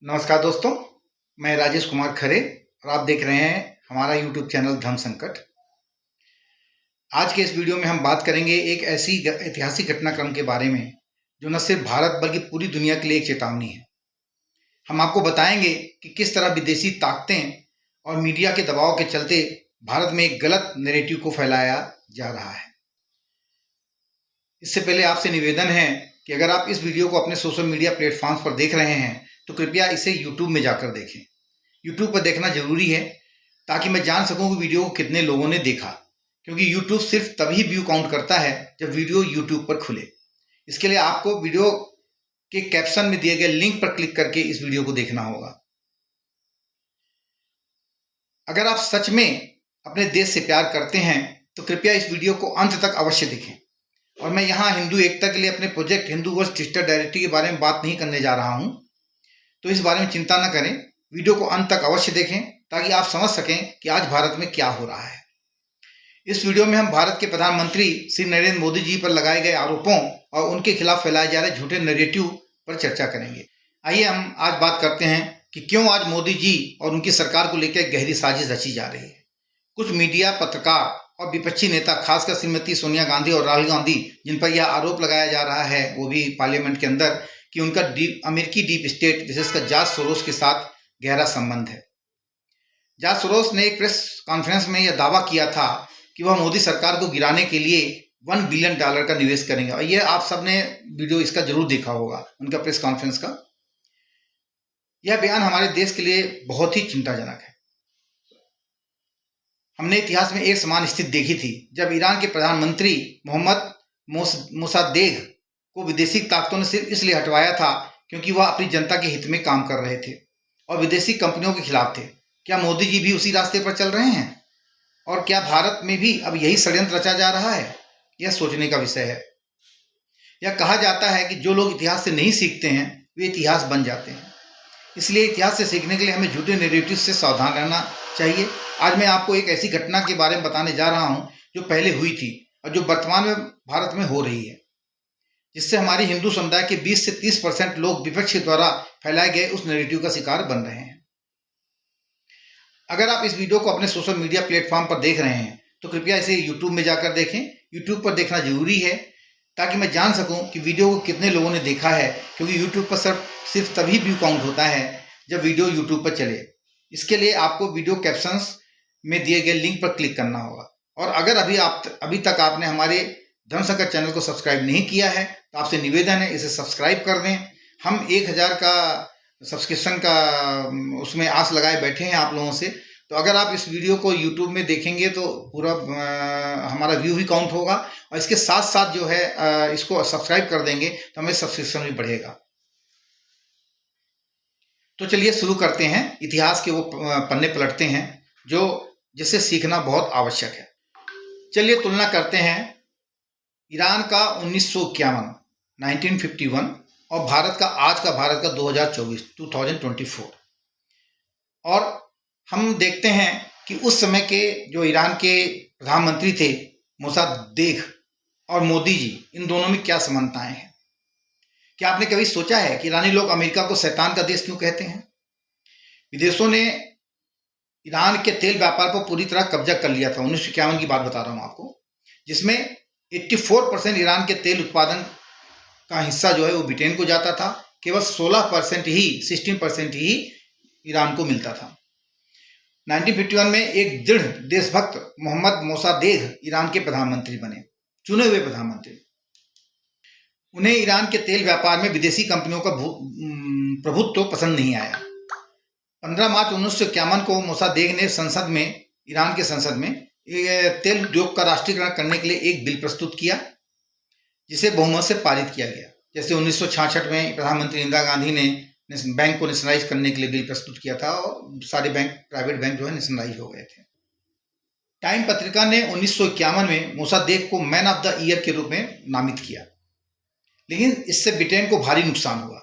नमस्कार दोस्तों, मैं राजेश कुमार खरे और आप देख रहे हैं हमारा यूट्यूब चैनल धर्म संकट। आज के इस वीडियो में हम बात करेंगे एक ऐसी ऐतिहासिक घटनाक्रम के बारे में जो न सिर्फ भारत बल्कि पूरी दुनिया के लिए एक चेतावनी है। हम आपको बताएंगे कि किस तरह विदेशी ताकतें और मीडिया के दबाव के चलते भारत में एक गलत नैरेटिव को फैलाया जा रहा है। इससे पहले आपसे निवेदन है कि अगर आप इस वीडियो को अपने सोशल मीडिया प्लेटफॉर्म्स पर देख रहे हैं तो कृपया इसे YouTube में जाकर देखें। YouTube पर देखना जरूरी है ताकि मैं जान सकूं कि वीडियो को कितने लोगों ने देखा, क्योंकि YouTube सिर्फ तभी व्यू काउंट करता है जब वीडियो YouTube पर खुले। इसके लिए आपको वीडियो के कैप्शन में दिए गए लिंक पर क्लिक करके इस वीडियो को देखना होगा। अगर आप सच में अपने देश से प्यार करते हैं तो कृपया इस वीडियो को अंत तक अवश्य देखें। और मैं यहाँ हिंदू एकता के लिए अपने project Hindu verse digital directory के बारे में बात नहीं करने जा रहा हूँ, तो इस बारे में चिंता न करें। वीडियो को अंत तक अवश्य देखें ताकि आप समझ सकें कि आज भारत में क्या हो रहा है। इस वीडियो में हम भारत के प्रधानमंत्री श्री नरेंद्र मोदी जी पर लगाए गए आरोपों और उनके खिलाफ फैलाए जा रहे झूठे नैरेटिव पर चर्चा करेंगे। आइए हम आज बात करते हैं कि क्यों आज मोदी जी और उनकी सरकार को लेकर गहरी साजिश रची जा रही है। कुछ मीडिया, पत्रकार और विपक्षी नेता, खासकर श्रीमती सोनिया गांधी और राहुल गांधी, जिन पर यह आरोप लगाया जा रहा है, वो भी पार्लियामेंट के अंदर, कि उनका अमेरिकी डीप स्टेट विशेषकर जॉर्ज सोरोस के साथ गहरा संबंध है। जॉर्ज सोरोस ने एक प्रेस कॉन्फ्रेंस में यह दावा किया था कि वह मोदी सरकार को गिराने के लिए $1 बिलियन का निवेश करेंगे। और यह आप सबने वीडियो इसका जरूर देखा होगा, उनका प्रेस कॉन्फ्रेंस का। यह बयान हमारे देश के लिए बहुत ही चिंताजनक है। हमने इतिहास में एक समान स्थिति देखी थी जब ईरान के प्रधानमंत्री मोहम्मद मोसाद्देग को विदेशी ताकतों ने सिर्फ इसलिए हटवाया था क्योंकि वह अपनी जनता के हित में काम कर रहे थे और विदेशी कंपनियों के खिलाफ थे। क्या मोदी जी भी उसी रास्ते पर चल रहे हैं? और क्या भारत में भी अब यही षड्यंत्र रचा जा रहा है? यह सोचने का विषय है। यह कहा जाता है कि जो लोग इतिहास से नहीं सीखते हैं वे इतिहास बन जाते हैं। इसलिए इतिहास से सीखने के लिए हमें झूठे नैरेटिव से सावधान रहना चाहिए। आज मैं आपको एक ऐसी घटना के बारे में बताने जा रहा हूं जो पहले हुई थी और जो वर्तमान में भारत में हो रही है, जिससे हमारी हिंदू समुदाय के 20 से 30% लोग विपक्ष द्वारा फैलाए गए उस नैरेटिव का शिकार बन रहे हैं। अगर आप इस वीडियो को अपने सोशल मीडिया प्लेटफॉर्म पर देख रहे हैं तो कृपया इसे YouTube में जाकर देखें। YouTube पर देखना जरूरी है ताकि मैं जान सकूं कि वीडियो को कितने लोगों ने देखा है, क्योंकि YouTube पर सिर्फ तभी व्यू काउंट होता है जब वीडियो YouTube पर चले। इसके लिए आपको वीडियो कैप्शंस में दिए गए लिंक पर क्लिक करना होगा। और अगर अभी तक आपने हमारे धर्म संकट चैनल को सब्सक्राइब नहीं किया है तो आपसे निवेदन है इसे सब्सक्राइब कर दें। हम 1000 का सब्सक्रिप्शन का उसमें आस लगाए बैठे हैं आप लोगों से। तो अगर आप इस वीडियो को YouTube में देखेंगे तो पूरा हमारा व्यू भी काउंट होगा और इसके साथ साथ जो है इसको सब्सक्राइब कर देंगे तो हमें सब्सक्रिप्शन भी बढ़ेगा। तो चलिए शुरू करते हैं। इतिहास के वो पन्ने पलटते हैं जिससे सीखना बहुत आवश्यक है। चलिए तुलना करते हैं ईरान का 1951 और भारत का आज का 2024 और हम देखते हैं कि उस समय के जो ईरान के प्रधानमंत्री थे मोसाद्देग और मोदी जी, इन दोनों में क्या समानताएं हैं। क्या आपने कभी सोचा है कि ईरानी लोग अमेरिका को शैतान का देश क्यों कहते हैं? विदेशों ने ईरान के तेल व्यापार पर पूरी तरह कब्जा कर लिया था। 1951 की बात बता रहा हूं आपको, जिसमें 84% ईरान के तेल उत्पादन का हिस्सा जो है वो ब्रिटेन को जाता था। केवल 16% ही ईरान को मिलता था। 1951 में एक दृढ़ देशभक्त मोहम्मद मोसाद्देग ईरान के प्रधानमंत्री बने, चुने हुए प्रधानमंत्री। उन्हें ईरान के तेल व्यापार में विदेशी कंपनियों का प्रभुत्व पसंद नहीं आया। 15 मार्च 1951 को मोसाद्देग ने ईरान के संसद में तेल उद्योग का राष्ट्रीयकरण करने के लिए एक बिल प्रस्तुत किया, जिसे बहुमत से पारित किया गया। जैसे 1966 में प्रधानमंत्री इंदिरा गांधी ने बैंक को नेशनलाइज करने के लिए बिल प्रस्तुत किया था और सारे प्राइवेट बैंक जो है नेशनलाइज हो गए थे। टाइम पत्रिका ने 1951 में मोसाद्देग को मैन ऑफ द ईयर के रूप में नामित किया, लेकिन इससे ब्रिटेन को भारी नुकसान हुआ।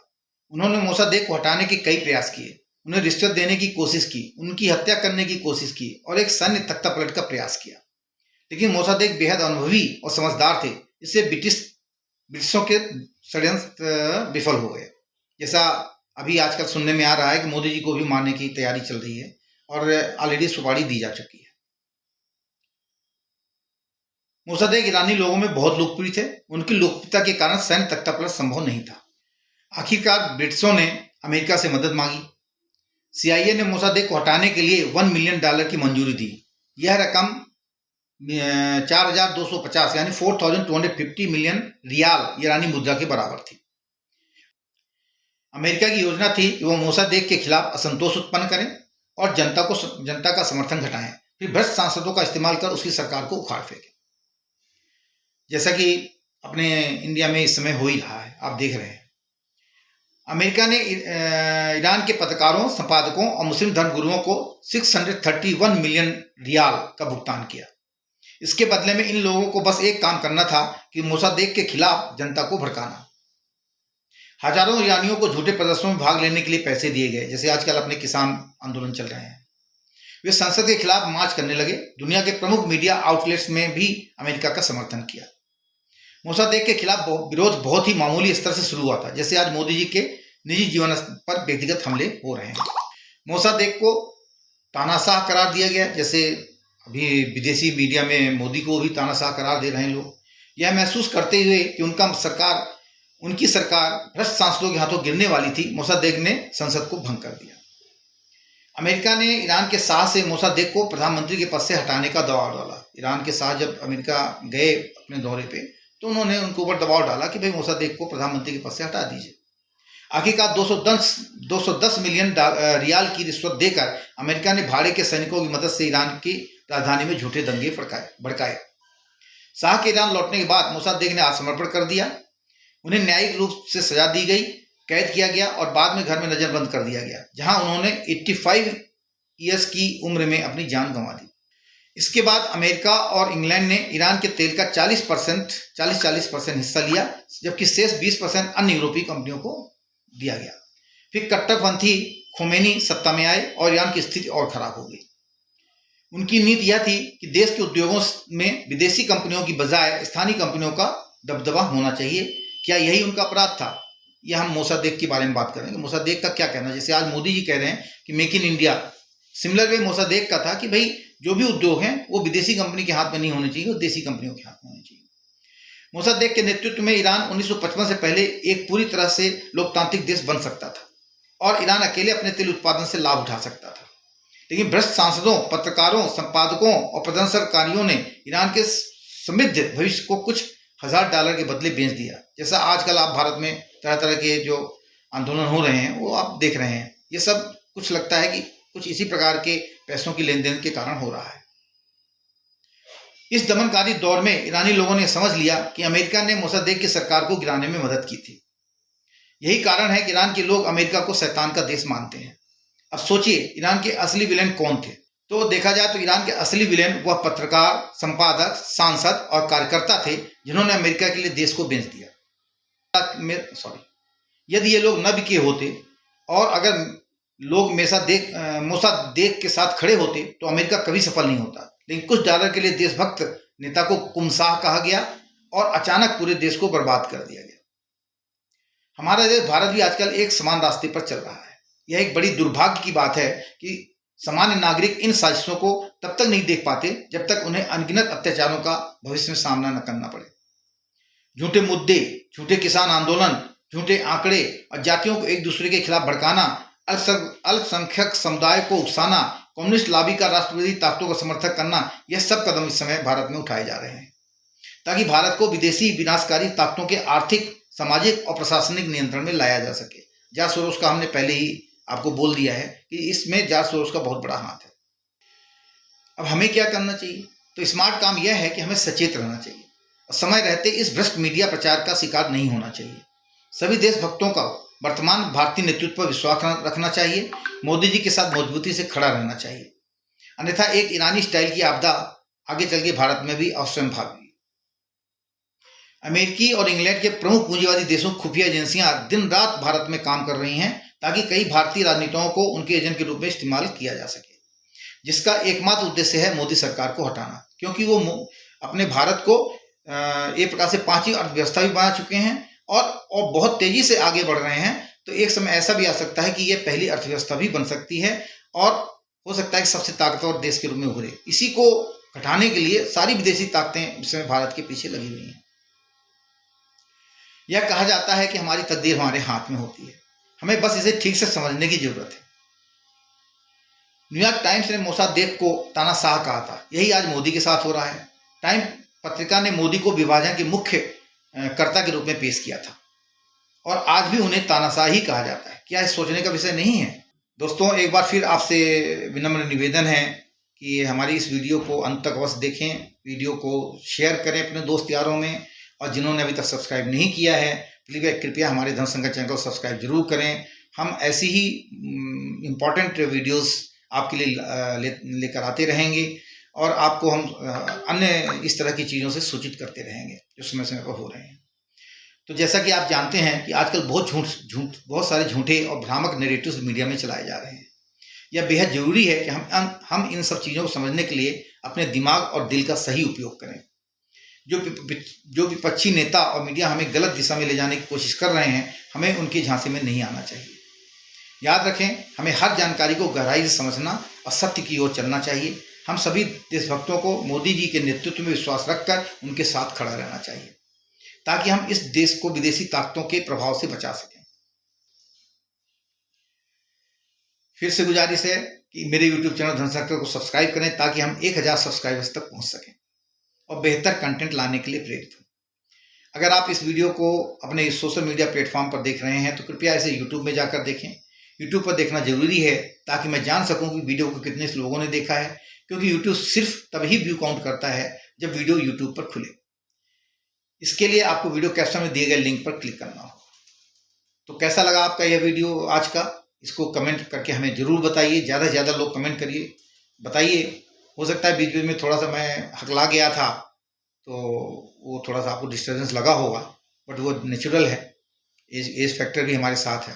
उन्होंने मोसाद्देग को हटाने के कई प्रयास किए, उन्हें रिश्वत देने की कोशिश की, उनकी हत्या करने की कोशिश की और एक सैन्य तख्तापलट का प्रयास किया। लेकिन मोसाद्देग बेहद अनुभवी और समझदार थे, इससे ब्रिटिशों के षड्यंत्र विफल हो गए। जैसा अभी आजकल सुनने में आ रहा है कि मोदी जी को भी मारने की तैयारी चल रही है और ऑलरेडी सुपारी दी जा चुकी है। मोसादेक ईरानी लोगों में बहुत लोकप्रिय थे। उनकी लोकप्रियता के कारण सैन्य तख्तापलट संभव नहीं था। आखिरकार ब्रिटिशों ने अमेरिका से मदद मांगी। CIA ने मोसादेक को हटाने के लिए $1 मिलियन की मंजूरी दी। यह रकम 4,250 यानी 4,250 मिलियन रियाल ईरानी मुद्रा के बराबर थी। अमेरिका की योजना थी कि वो मोसादेक के खिलाफ असंतोष उत्पन्न करें और जनता का समर्थन घटाएं, फिर भ्रष्ट सांसदों का इस्तेमाल कर उसकी सरकार को उखाड़ फेंकें, जैसा कि अपने इंडिया में इस समय हो ही रहा है, आप देख रहे हैं। अमेरिका ने ईरान के पत्रकारों, संपादकों और मुस्लिम धर्मगुरुओं को 631 मिलियन रियाल का भुगतान किया। इसके बदले में इन लोगों को बस एक काम करना था कि मोसादेक के खिलाफ जनता को भड़काना। हजारों ईरानियों को झूठे प्रदर्शनों में भाग लेने के लिए पैसे दिए गए, जैसे आजकल अपने किसान आंदोलन चल रहे हैं। वे संसद के खिलाफ मार्च करने लगे। दुनिया के प्रमुख मीडिया आउटलेट्स में भी अमेरिका का समर्थन किया। मोसादेक के खिलाफ विरोध बहुत ही मामूली स्तर से शुरू हुआ था, जैसे आज मोदी जी के निजी जीवन पर व्यक्तिगत हमले हो रहे हैं। मोसादेक को तानाशाह करार दिया गया, जैसे अभी विदेशी मीडिया में मोदी को भी तानाशाह करार दे रहे हैं लोग, यह महसूस करते हुए कि उनकी सरकार भ्रष्ट सांसदों के हाथों गिरने वाली थी। मोसादेक ने संसद को भंग कर दिया। अमेरिका ने ईरान के शाह से मोसादेक को प्रधानमंत्री के पद से हटाने का दबाव डाला। ईरान के शाह जब अमेरिका गए अपने दौरे पे, तो उन्होंने उनके ऊपर दबाव डाला कि भाई मोसादेक को प्रधानमंत्री के पद से हटा दीजिए। आखिरकार 210 मिलियन रियाल की रिश्वत देकर अमेरिका ने भाड़े के सैनिकों की मदद से ईरान की राजधानी में झूठे दंगे भड़काए। शाह के ईरान लौटने के बाद मोसादेक ने आत्मसमर्पण कर दिया। उन्हें न्यायिक रूप से सजा दी गई, कैद किया गया और बाद में घर में नजरबंद कर दिया गया, जहां उन्होंने 85 ईयर्स की उम्र में अपनी जान गंवा दी। इसके बाद अमेरिका और इंग्लैंड ने ईरान के तेल का 40% हिस्सा लिया, जबकि शेष 20% अन्य यूरोपीय कंपनियों को दिया गया। फिर कट्टरपंथी खोमेनी सत्ता में आए और ईरान की स्थिति और खराब हो गई। उनकी नीति यह थी कि देश के उद्योगों में विदेशी कंपनियों की बजाय स्थानीय कंपनियों का दबदबा होना चाहिए। क्या यही उनका अपराध था? यह हम मोसादेक के बारे में बात करेंगे। मोसादेक का क्या कहना है? जैसे आज मोदी जी कह रहे हैं कि make in India, similar way Mosaddek का था कि भाई जो भी उद्योग हैं वो विदेशी कंपनी के हाथ में नहीं होने चाहिए, वो देसी कंपनियों के हाथ में होने चाहिए। मोसादेक के नेतृत्व में ईरान 1955 से पहले एक पूरी तरह से लोकतांत्रिक देश बन सकता था और ईरान अकेले अपने तेल उत्पादन से लाभ उठा सकता था। लेकिन भ्रष्ट सांसदों, पत्रकारों, संपादकों और प्रदर्शनकारियों ने ईरान के समृद्ध भविष्य को कुछ $1000 के बदले बेच दिया। जैसा आजकल आप भारत में तरह तरह के जो आंदोलन हो रहे हैं वो आप देख रहे हैं। ये सब कुछ लगता है कि कुछ इसी प्रकार के पैसों की लेन देन के कारण हो रहा है। इस दमनकारी दौर में ईरानी लोगों ने समझ लिया कि अमेरिका ने मोसादेक की सरकार को गिराने में मदद की थी। यही कारण है कि ईरान के लोग अमेरिका को शैतान का देश मानते हैं। अब सोचिए, ईरान के असली विलेन कौन थे? तो देखा जाए तो ईरान के असली विलेन वह पत्रकार, संपादक, सांसद और कार्यकर्ता थे जिन्होंने अमेरिका के लिए देश को बेच दिया। यदि ये लोग न बिके होते और अगर लोग मोसादेक के साथ खड़े होते तो अमेरिका कभी सफल नहीं होता। लेकिन कुछ डॉलर के लिए देशभक्त नेता को कुमसाह कहा गया और अचानक पूरे देश को बर्बाद कर दिया गया। हमारा देश भारत भी आजकल एक समान रास्ते पर चल रहा है। यह एक बड़ी दुर्भाग्य की बात है कि सामान्य नागरिक इन साजिशों को तब तक नहीं देख पाते जब तक उन्हें अनगिनत अत्याचारों का भविष्य में सामना न करना पड़े। झूठे मुद्दे, झूठे किसान आंदोलन, झूठे आंकड़े और जातियों को एक दूसरे के खिलाफ भड़काना, अल्पसंख्यक समुदाय को उकसाना, कम्युनिस्ट लॉबी का राष्ट्रवादी ताकतों का समर्थन करना, यह सब कदम इस समय भारत में उठाए जा रहे हैं ताकि भारत को विदेशी विनाशकारी ताकतों के आर्थिक, सामाजिक और प्रशासनिक नियंत्रण में लाया जा सके। जॉर्ज सोरोस का हमने पहले ही आपको बोल दिया है कि इसमें जॉर्ज सोरोस का बहुत बड़ा हाथ है। अब हमें क्या करना चाहिए? तो स्मार्ट काम यह है कि हमें सचेत रहना चाहिए और समय रहते इस भ्रष्ट मीडिया प्रचार का शिकार नहीं होना चाहिए। सभी देशभक्तों का वर्तमान भारतीय नेतृत्व पर विश्वास रखना चाहिए। मोदी जी के साथ मजबूती से खड़ा रहना चाहिए, अन्यथा एक ईरानी स्टाइल की आपदा आगे चल के भारत में भी अवश्य भागेगी। अमेरिकी और इंग्लैंड के प्रमुख पूंजीवादी देशों की खुफिया एजेंसियां दिन रात भारत में काम कर रही हैं ताकि कई भारतीय राजनेताओं को उनके एजेंट के रूप में इस्तेमाल किया जा सके, जिसका एकमात्र उद्देश्य है मोदी सरकार को हटाना। क्योंकि वो अपने भारत को एक प्रकार से 5वीं अर्थव्यवस्था भी बना चुके हैं और बहुत तेजी से आगे बढ़ रहे हैं। तो एक समय ऐसा भी आ सकता है कि ये पहली अर्थव्यवस्था भी बन सकती है और हो सकता है कि सबसे ताकतवर देश के रूप में उभरे। इसी को घटाने के लिए सारी विदेशी ताकतें इस समय भारत के पीछे लगी हुई हैं। यह कहा जाता है कि हमारी तकदीर हमारे हाथ में होती है, हमें बस इसे ठीक से समझने की जरूरत है। न्यूयॉर्क टाइम्स ने मोसादेक को तानाशाह कहा था, यही आज मोदी के साथ हो रहा है। टाइम पत्रिका ने मोदी को विभाजन के मुख्य कर्ता के रूप में पेश किया था और आज भी उन्हें तानाशाह ही कहा जाता है। क्या इस सोचने का विषय नहीं है? दोस्तों, एक बार फिर आपसे विनम्र निवेदन है कि हमारी इस वीडियो को अंत तक अवश्य देखें, वीडियो को शेयर करें अपने दोस्त यारों में, और जिन्होंने अभी तक सब्सक्राइब नहीं किया है कृपया हमारे धर्म संकट चैनल को सब्सक्राइब जरूर करें। हम ऐसी ही इम्पॉर्टेंट वीडियोस आपके लिए लेकर आते रहेंगे और आपको हम अन्य इस तरह की चीज़ों से सूचित करते रहेंगे जो समय समय पर हो रहे हैं। तो जैसा कि आप जानते हैं कि आजकल बहुत सारे झूठे और भ्रामक नैरेटिव्स मीडिया में चलाए जा रहे हैं। यह बेहद जरूरी है कि हम इन सब चीज़ों को समझने के लिए अपने दिमाग और दिल का सही उपयोग करें। जो विपक्षी नेता और मीडिया हमें गलत दिशा में ले जाने की कोशिश कर रहे हैं, हमें उनकी झांसे में नहीं आना चाहिए। याद रखें, हमें हर जानकारी को गहराई से समझना और सत्य की ओर चलना चाहिए। हम सभी देशभक्तों को मोदी जी के नेतृत्व में विश्वास रखकर उनके साथ खड़ा रहना चाहिए ताकि हम इस देश को विदेशी ताकतों के प्रभाव से बचा सकें। फिर से गुजारिश है कि मेरे YouTube चैनल धर्म संकट को सब्सक्राइब करें ताकि हम 1000 सब्सक्राइबर्स तक पहुंच सकें और बेहतर कंटेंट लाने के लिए प्रेरित हों। अगर आप इस वीडियो को अपने सोशल मीडिया प्लेटफॉर्म पर देख रहे हैं तो कृपया इसे यूट्यूब में जाकर देखें। यूट्यूब पर देखना जरूरी है ताकि मैं जान सकूं कि वीडियो को कितने लोगों ने देखा है, क्योंकि यूट्यूब सिर्फ तभी व्यू काउंट करता है जब वीडियो यूट्यूब पर खुले। इसके लिए आपको वीडियो कैप्शन में दिए गए लिंक पर क्लिक करना होगा। तो कैसा लगा आपका यह वीडियो आज का, इसको कमेंट करके हमें जरूर बताइए। ज़्यादा से ज़्यादा लोग कमेंट करिए, बताइए। हो सकता है बीच बीच में थोड़ा सा मैं हकला गया था तो वो थोड़ा सा आपको डिस्टर्बेंस लगा होगा, बट वो नेचुरल है। एज फैक्टर भी हमारे साथ है।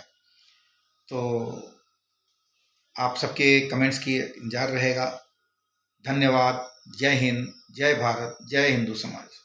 तो आप सबके कमेंट्स की इंतजार रहेगा। धन्यवाद। जय हिंद, जय भारत, जय हिंदू समाज।